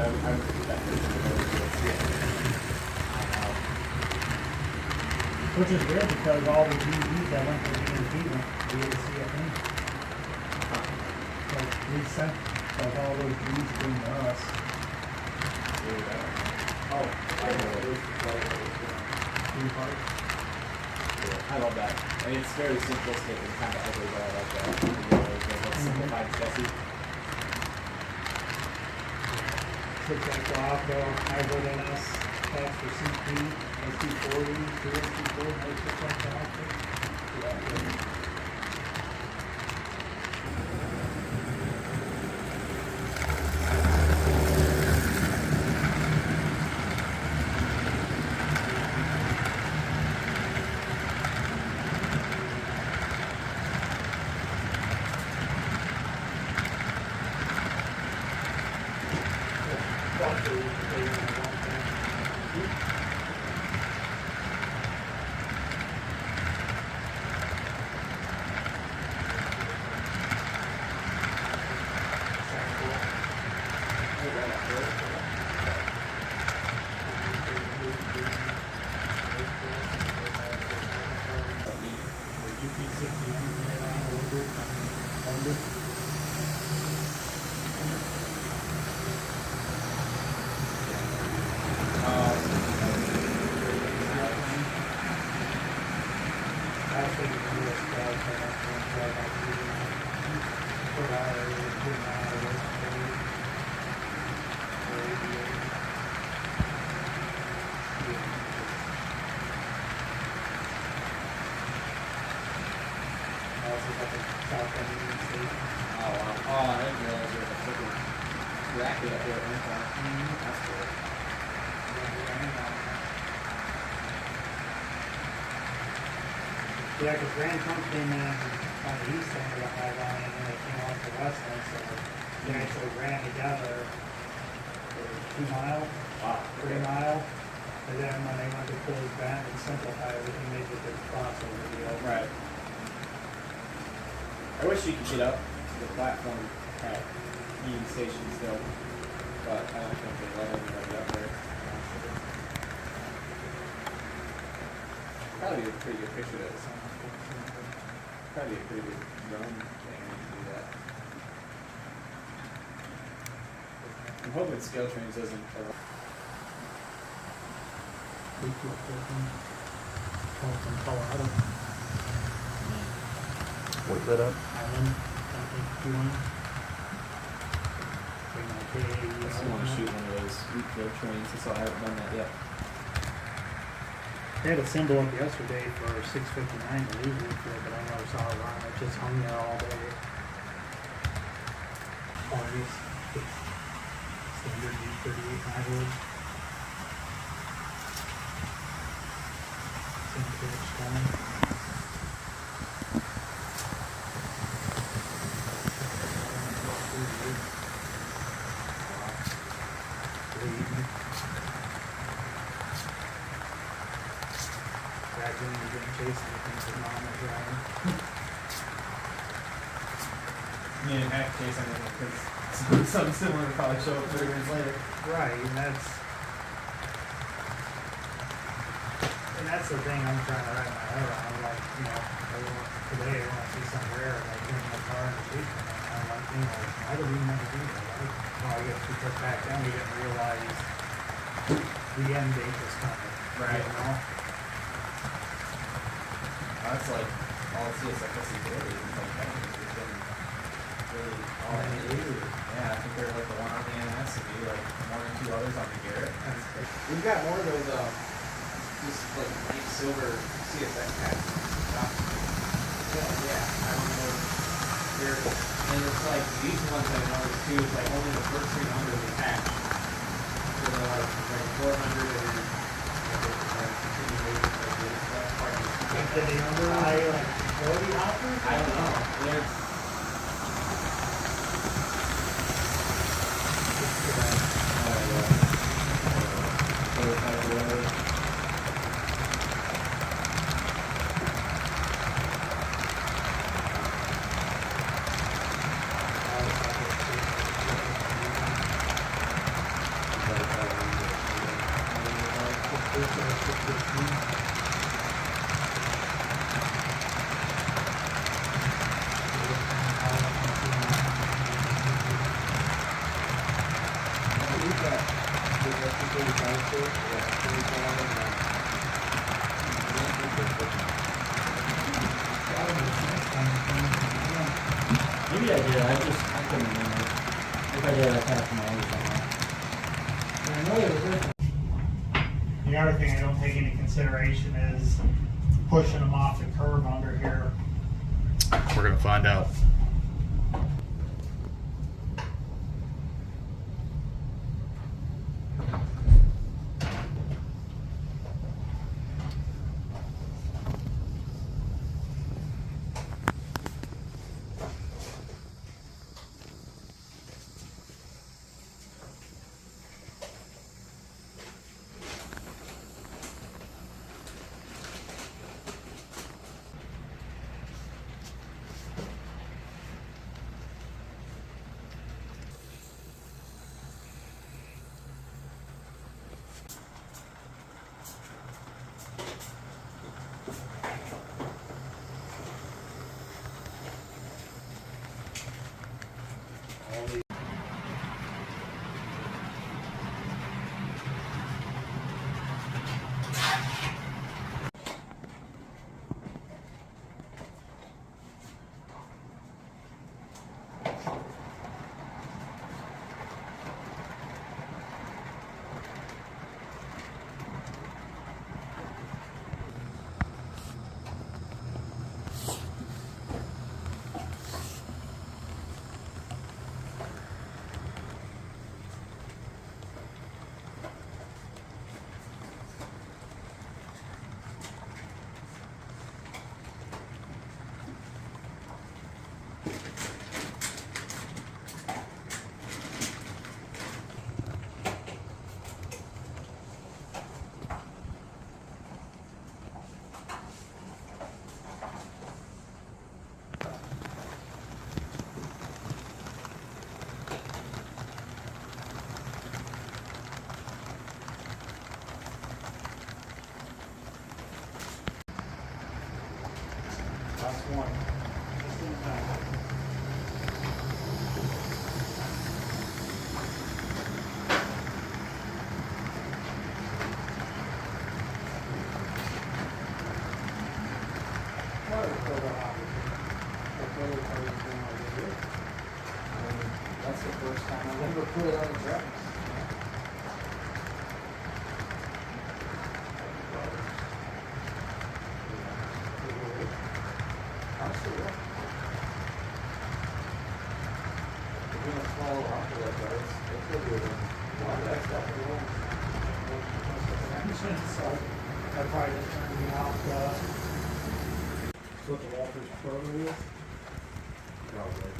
I would do that. Which is weird because all the DVDs that went to the DMV went to the CFE. Like, we sent like all those DVDs came to us. Oh, I know. I love that. I mean, it's very simplistic and kind of ugly, but I like that. That simplified Jesse. Looks like the Oppo, hybrid NS, tax for CP, ST40, ST4, looks like the Oppo. Yeah, because Grand Trunk came in on the east end of the high line and then they came off the west end, so they actually ran together for 2 mile, 3 mile. And then when they wanted to close back and simplify everything, they did their crossover deal. Right. I wish you could get up to the platform at Union Station still, but I don't think they let anybody up there. Probably a pretty good picture of this. Probably a pretty good drone thing when you do that. I'm hoping Scale Trains doesn't. From Colorado. What's that up? Island, something, 2-1. I still want to shoot one of those field trains, so I haven't done that yet. They had a symbol up yesterday for 6:59 to leave Woodfield, but I never saw it on. It just hung there all day. Always standard U38 hybrid. Same pitch coming. You didn't have to chase anything because something similar would probably show up 30 minutes later. Right, and that's the thing I'm trying to wrap my head around. Like, today I want to see something rare, like in my car in the street. I'm like, I don't even have to do that. I guess we took back then, we didn't realize the end date was coming. Right. That's like all it is, I guess it's really like that has been really all I need to do. Yeah, I think they're like the one on the NS and maybe like 1 or 2 others on the Garrett. We've got more of those just like nice silver CSX packs. Yeah, I remember here, and it's like these ones I noticed too, it's like only the first 300 attached. So they're like 400 and then continuation of this part of the Did they underlie like 40 hoppers? I don't know. There's Maybe I did, I couldn't remember. If I did, I passed my own somewhere. I know it was different. The other thing I don't take into consideration is pushing them off the curb under here. We're gonna find out. Last one. Just in time. That's the first time I've ever put it on the tracks. Honestly, yeah. If you're gonna follow after that, guys, it's gonna be a lot of that stuff. I probably just turned me off, What the Walters program is? Probably.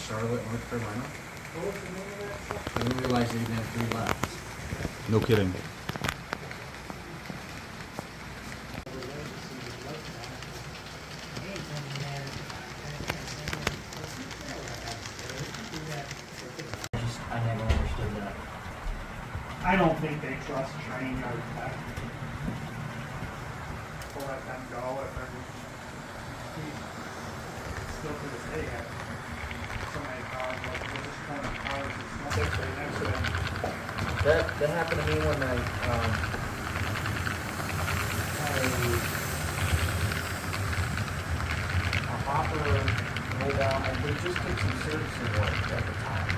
Charlotte, North Carolina. I didn't realize they even had 3 laps. No kidding. I never understood that. I don't think they trust train yard tech. We'll let them go if they're still to this day have so many cars, like we're just kind of cars, it's not right next to them. That happened to me when I had a hopper roll down, and they just did some servicing work at the time,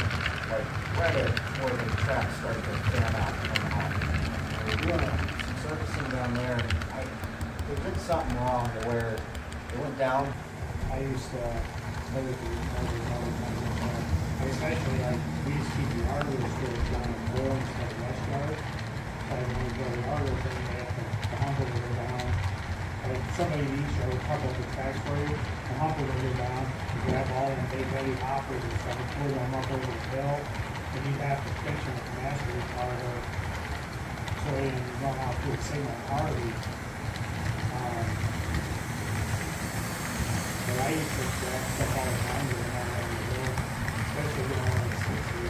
like right at where the track started to fan out from the hopper. They were doing some servicing down there, and they did something wrong to where it went down I used to live with these motors all the time. Like especially like we used to keep the hardware stores down in Florence instead of West Yard. Like when we go to the hardware thing, they have the humper will go down. Like somebody needs to couple of the tracks for you. The humper will go down, you grab all them big heavy hoppers and stuff and pull them up over the hill. And you have to fix them with the master hardware so they didn't run out through the signal hardly. But I used to grab stuff all the time when I'm on the road, especially when I'm on the 60,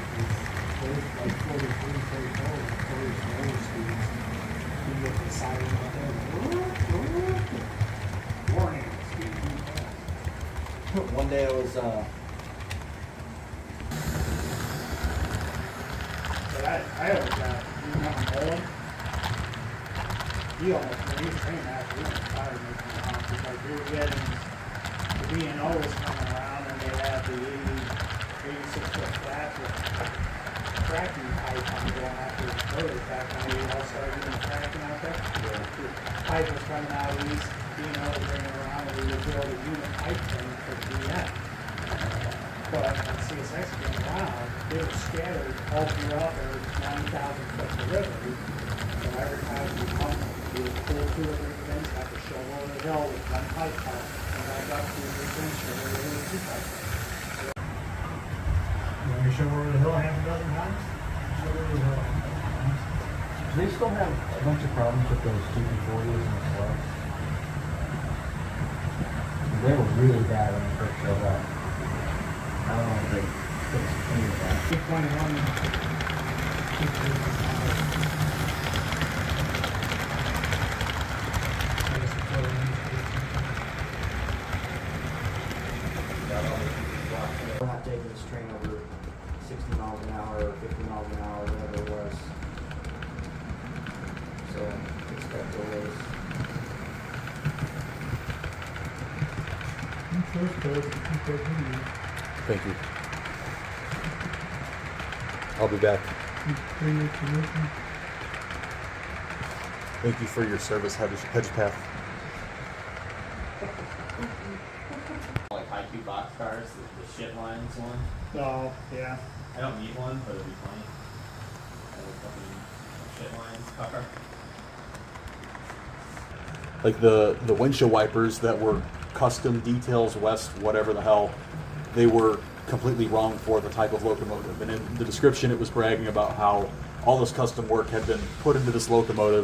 there's like 43, 34, and 40 slower speeds. You get the siren out there, warning, speed too fast. One day I was, But I always got, you know, bowling. You almost, when you train that, you don't tire making the hump, because you're getting, the B&O is coming around and they have the 86 foot flats with cracking pipe on going after the further back, and they all started doing the cracking out there. The pipe was coming out east, B&O was bringing it around, and we would build a unit pipe thing for the BN. But when CSX came around, they were scattered all throughout their 90,000 foot delivery. So every time we pump, we would pull 2 or 3 things, have to shovel over the hill with 1 pipe pump, and back up to the things, shovel over the 2 pipe. You want me to shovel over the hill half a dozen times? Shovel over the hill. do they still have a bunch of problems with those TP40s and the slugs? They were really bad when they first showed up. I don't know if they fixed any of that. 221. We're not taking this train over 60 miles an hour or 50 miles an hour, whatever it was. So expect delays. Thank you. I'll be back. Thank you for your service, Hedgepath. Like high Q box cars, the shit lines one. Oh, yeah. I don't need one, but it'd be funny. I have a fucking shit lines car. Like the windshield wipers that were custom details west, whatever the hell, they were completely wrong for the type of locomotive. And in the description, it was bragging about how all this custom work had been put into this locomotive